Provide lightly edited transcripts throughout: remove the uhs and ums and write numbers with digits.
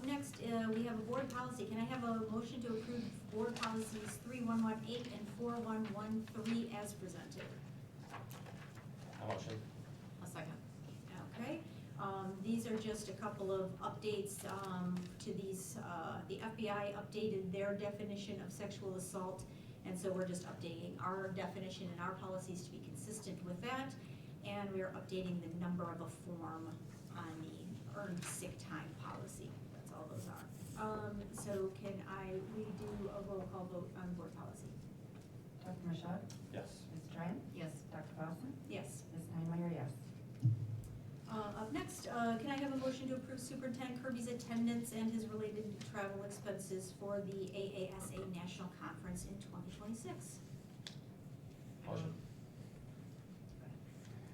next, we have a board policy. Can I have a motion to approve board policies 3118 and 4113 as presented? A motion. A second. Okay, these are just a couple of updates to these. The FBI updated their definition of sexual assault, and so we're just updating our definition and our policies to be consistent with that. And we are updating the number of a form on the earned sick time policy. That's all those are. So can we do a roll call vote on board policy? Dr. Michaud? Yes. Ms. Tran? Yes. Dr. Paulson? Yes. Ms. Steinmeier, yes. Up next, can I have a motion to approve Superintendent Kirby's attendance and his related travel expenses for the AASA National Conference in 2026? Motion.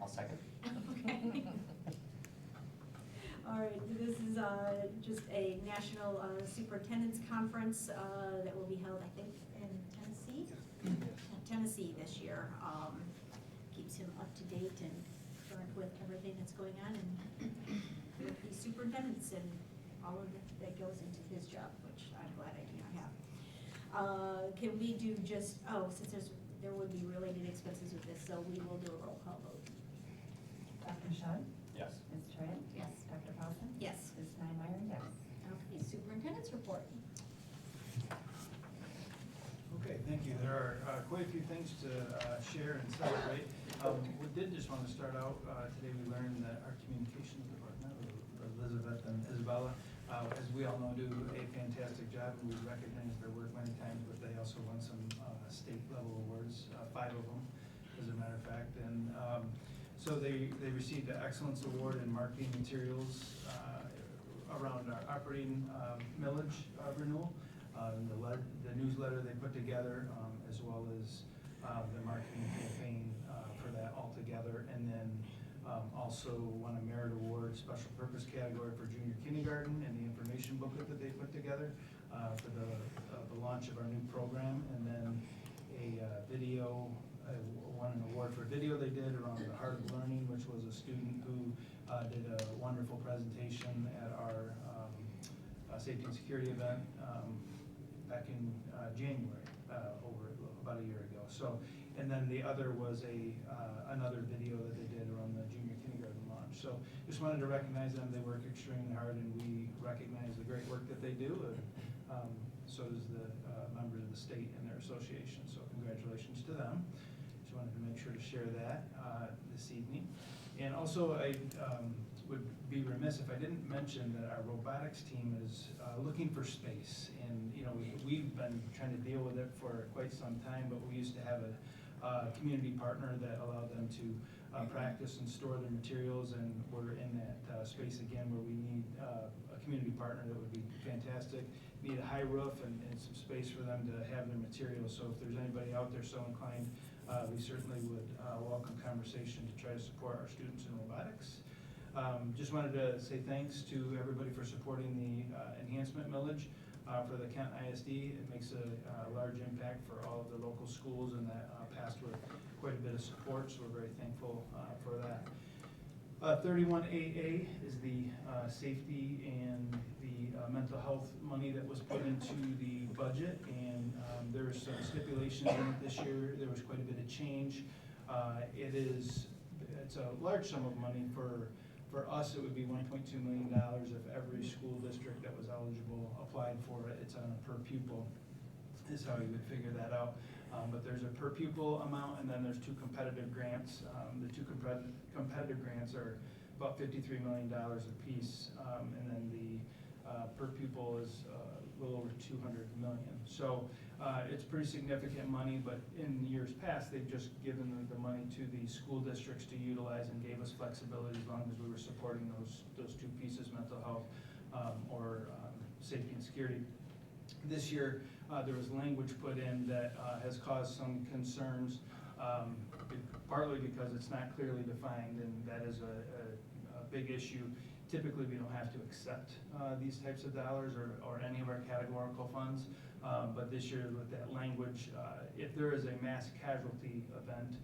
I'll second. Okay. All right, this is just a national superintendent's conference that will be held, I think, in Tennessee? Tennessee this year. Keeps him up to date and current with everything that's going on and with the superintendents and all of that goes into his job, which I'm glad I do not have. Can we do just, since there would be related expenses with this, so we will do a roll call vote. Dr. Michaud? Yes. Ms. Tran? Yes. Dr. Paulson? Yes. Ms. Steinmeier, yes. Okay, superintendent's report. Okay, thank you. There are quite a few things to share and celebrate. We did just want to start out, today we learned that our communications department, Elizabeth and Isabella, as we all know, do a fantastic job, and we recognize their work many times, but they also won some state level awards, 5 of them, as a matter of fact. And so they received the Excellence Award in Marketing Materials around our operating millage renewal. The newsletter they put together, as well as the marketing campaign for that altogether, and then also won a merit award, special purpose category for junior kindergarten, and the information booklet that they put together for the launch of our new program, and then a video, won an award for a video they did around the Heart of Learning, which was a student who did a wonderful presentation at our safety and security event back in January, over about a year ago. So, and then the other was another video that they did around the junior kindergarten launch. So just wanted to recognize them. They work extremely hard, and we recognize the great work that they do, and so does the members of the state and their association. So congratulations to them. Just wanted to make sure to share that this evening. And also, I would be remiss if I didn't mention that our robotics team is looking for space. And we've been trying to deal with it for quite some time, but we used to have a community partner that allowed them to practice and store their materials, and we're in that space again where we need a community partner that would be fantastic. Need a high roof and some space for them to have their materials. So if there's anybody out there so inclined, we certainly would welcome conversation to try to support our students in robotics. Just wanted to say thanks to everybody for supporting the enhancement millage for the Kent ISD. It makes a large impact for all of the local schools, and that passed with quite a bit of support, so we're very thankful for that. 31AA is the safety and the mental health money that was put into the budget, and there was some stipulations in it this year. There was quite a bit of change. It's a large sum of money. For us, it would be $1.2 million if every school district that was eligible applied for it. It's on a per pupil, is how you would figure that out. But there's a per pupil amount, and then there's 2 competitive grants. The 2 competitive grants are about $53 million apiece, and then the per pupil is a little over $200 million. So it's pretty significant money, but in years past, they've just given the money to the school districts to utilize and gave us flexibility as long as we were supporting those 2 pieces, mental health or safety and security. This year, there was language put in that has caused some concerns, partly because it's not clearly defined, and that is a big issue. Typically, we don't have to accept these types of dollars or any of our categorical funds, but this year with that language, if there is a mass casualty event,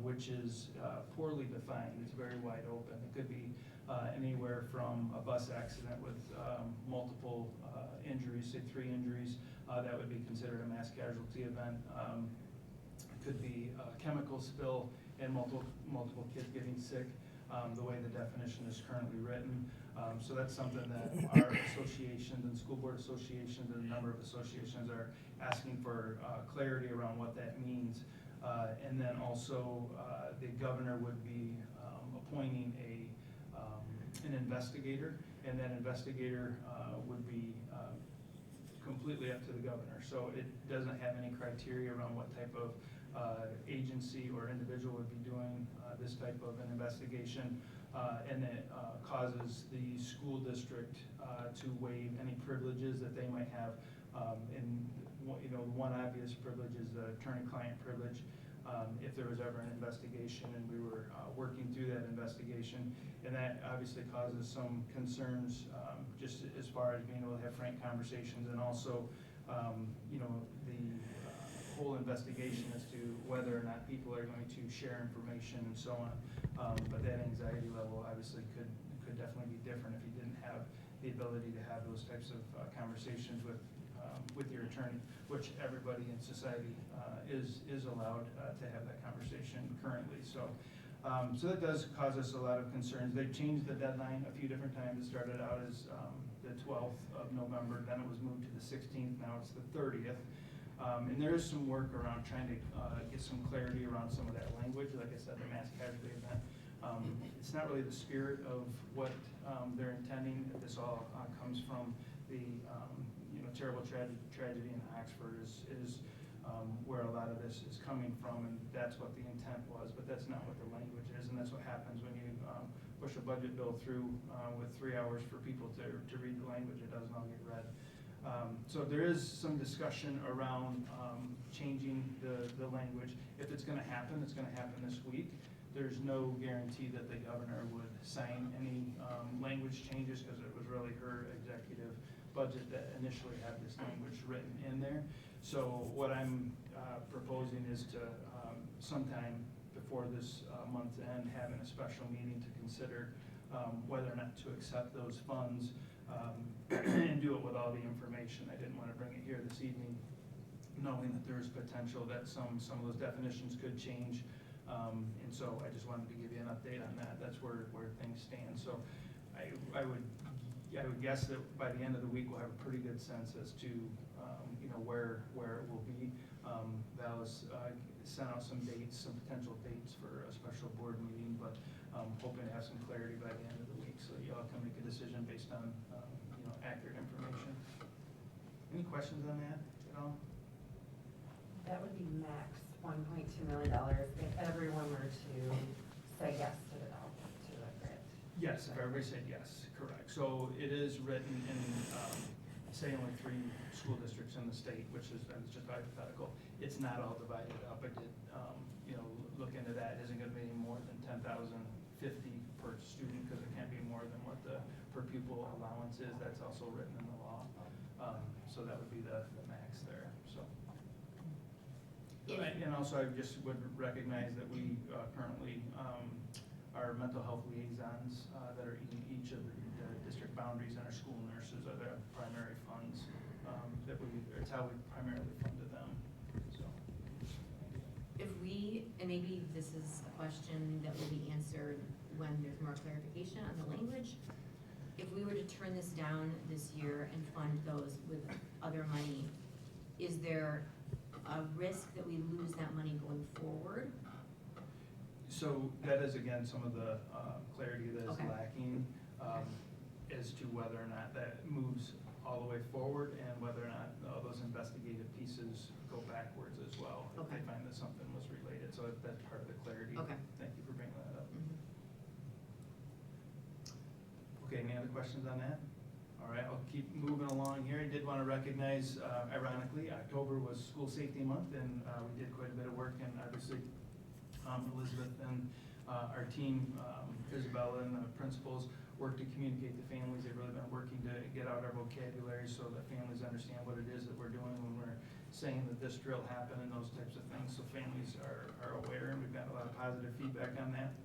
which is poorly defined, it's very wide open. It could be anywhere from a bus accident with multiple multiple injuries, say 3 injuries, that would be considered a mass casualty event. It could be a chemical spill and multiple kids getting sick, the way the definition is currently written. So that's something that our associations and school board associations and a number of associations are asking for clarity around what that means. And then also the governor would be appointing an investigator, and that investigator would be completely up to the governor. So it doesn't have any criteria around what type of agency or individual would be doing this type of an investigation, and it causes the school district to waive any privileges that they might have. And one obvious privilege is the attorney-client privilege. If there was ever an investigation and we were working through that investigation, and that obviously causes some concerns, just as far as being able to have frank conversations, and also the whole investigation as to whether or not people are going to share information and so on. But that anxiety level obviously could definitely be different if you didn't have the ability to have those types of conversations with your attorney, which everybody in society is allowed to have that conversation currently. So that does cause us a lot of concerns. They've changed the deadline a few different times. It started out as the 12th of November, then it was moved to the 16th, now it's the 30th. And there is some work around trying to get some clarity around some of that language. Like I said, the mass casualty event. It's not really the spirit of what they're intending. This all comes from the terrible tragedy in Oxford is where a lot of this is coming from, and that's what the intent was, but that's not what the language is, and that's what happens when you push a budget bill through with 3 hours for people to read the language. It doesn't all get read. So there is some discussion around changing the language. If it's gonna happen, it's gonna happen this week. There's no guarantee that the governor would sign any language changes, because it was really her executive budget that initially had this language written in there. So what I'm proposing is to sometime before this month's end, having a special meeting to consider whether or not to accept those funds and do it with all the information. I didn't want to bring it here this evening, knowing that there's potential that some of those definitions could change. And so I just wanted to give you an update on that. That's where things stand. So I would guess that by the end of the week we'll have a pretty good sense as to where it will be. Val has sent out some dates, some potential dates for a special board meeting, but hoping to have some clarity by the end of the week, so y'all can make a decision based on accurate information. Any questions on that at all? That would be max $1.2 million if everyone were to say yes to the grant. Yes, if everybody said yes, correct. So it is written in, say, only 3 school districts in the state, which is just hypothetical. It's not all divided up. I did, look into that. It isn't going to be any more than $10,050 per student, because it can't be more than what the per pupil allowance is. That's also written in the law. So that would be the max there. So. And also, I just would recognize that we currently our mental health liaisons that are in each of the district boundaries, and our school nurses are the primary funds it's how we primarily funded them. So. If we, and maybe this is a question that will be answered when there's more clarification on the language, if we were to turn this down this year and fund those with other money, is there a risk that we lose that money going forward? So that is, again, some of the clarity that is Okay. lacking as to whether or not that moves all the way forward, and whether or not all those investigative pieces go backwards as well, if they Okay. find that something was related. So that's part of the clarity. Okay. Thank you for bringing that up. Mhm. Okay, any other questions on that? All right, I'll keep moving along here. I did want to recognize, ironically, October was School Safety Month, and we did quite a bit of work, and obviously Elizabeth and our team, Isabella and the principals, worked to communicate to families. They've really been working to get out our vocabulary so that families understand what it is that we're doing when we're saying that this drill happened and those types of things, so families are aware, and we've got a lot of positive feedback on that.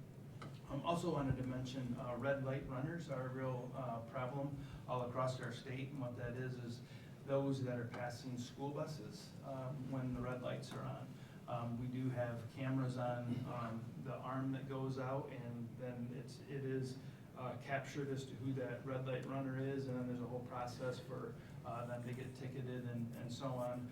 Also wanted to mention, red light runners are a real problem all across our state, and what that is those that are passing school buses when the red lights are on. We do have cameras on the arm that goes out, and then it is captured as to who that red light runner is, and then there's a whole process for them to get ticketed and so on.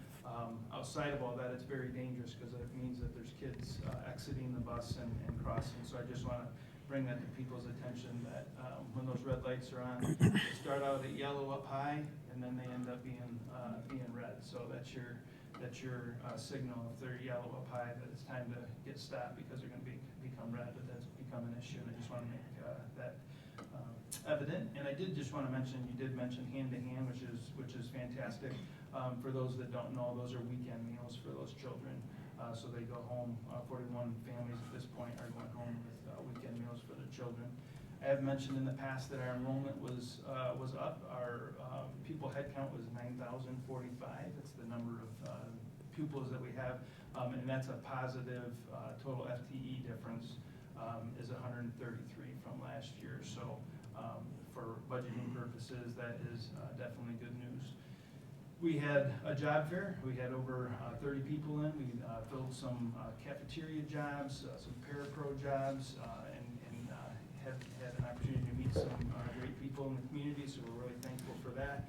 Outside of all that, it's very dangerous because it means that there's kids exiting the bus and crossing. So I just want to bring that to people's attention that when those red lights are on, they start out at yellow up high, and then they end up being red. So that's your signal if they're yellow up high that it's time to get stopped because they're going to become red. But that's become an issue, and I just want to make that evident. And I did just want to mention, you did mention hand-to-hand, which is fantastic. For those that don't know, those are weekend meals for those children. So they go home, 41 families at this point are going home with weekend meals for their children. I have mentioned in the past that our enrollment was up. Our pupil head count was 9,045. It's the number of pupils that we have, and that's a positive total FTE difference is 133 from last year. So for budgeting purposes, that is definitely good news. We had a job fair. We had over 30 people in. We filled some cafeteria jobs, some parapro jobs, and had an opportunity to meet some great people in the community, so we're really thankful for that.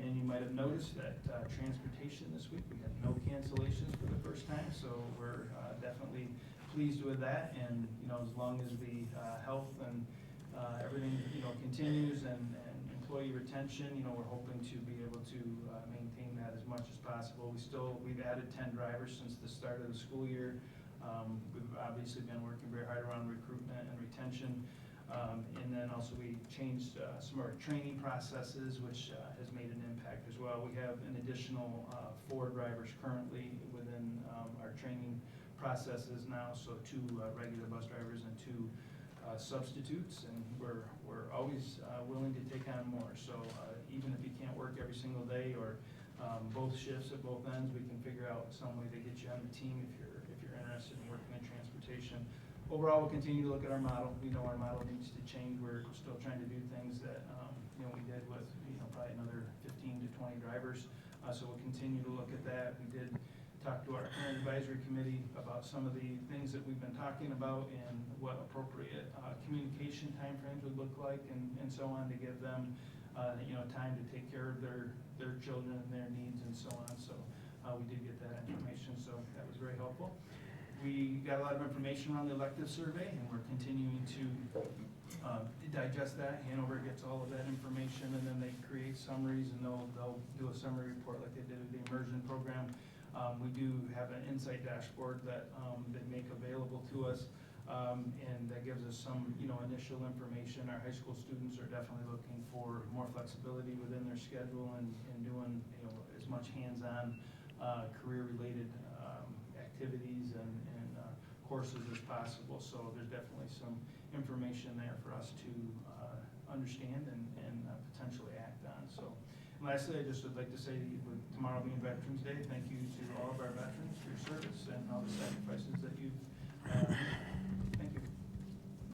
And you might have noticed that transportation this week, we had no cancellations for the first time, so we're definitely pleased with that. And as long as the health and everything continues and employee retention, we're hoping to be able to maintain that as much as possible. We've added 10 drivers since the start of the school year. We've obviously been working very hard around recruitment and retention. And then also we changed some of our training processes, which has made an impact as well. We have an additional 4 drivers currently within our training processes now, so 2 regular bus drivers and 2 substitutes, and we're always willing to take on more. So even if you can't work every single day or both shifts at both ends, we can figure out some way to get you on the team if you're interested in working in transportation. Overall, we'll continue to look at our model. We know our model needs to change. We're still trying to do things that we did with probably another 15 to 20 drivers. So we'll continue to look at that. We did talk to our parent advisory committee about some of the things that we've been talking about and what appropriate communication timeframes would look like and so on to give them time to take care of their children and their needs and so on. So we did get that information, so that was very helpful. We got a lot of information on the elective survey, and we're continuing to digest that. Hanover gets all of that information, and then they create summaries, and they'll do a summary report like they did with the immersion program. We do have an insight dashboard that they make available to us, and that gives us some initial information. Our high school students are definitely looking for more flexibility within their schedule and doing as much hands-on career-related activities and courses as possible. So there's definitely some information there for us to understand and potentially act on. So and lastly, I just would like to say, with tomorrow being Veterans Day, thank you to all of our veterans for your service and all the sacrifices that you've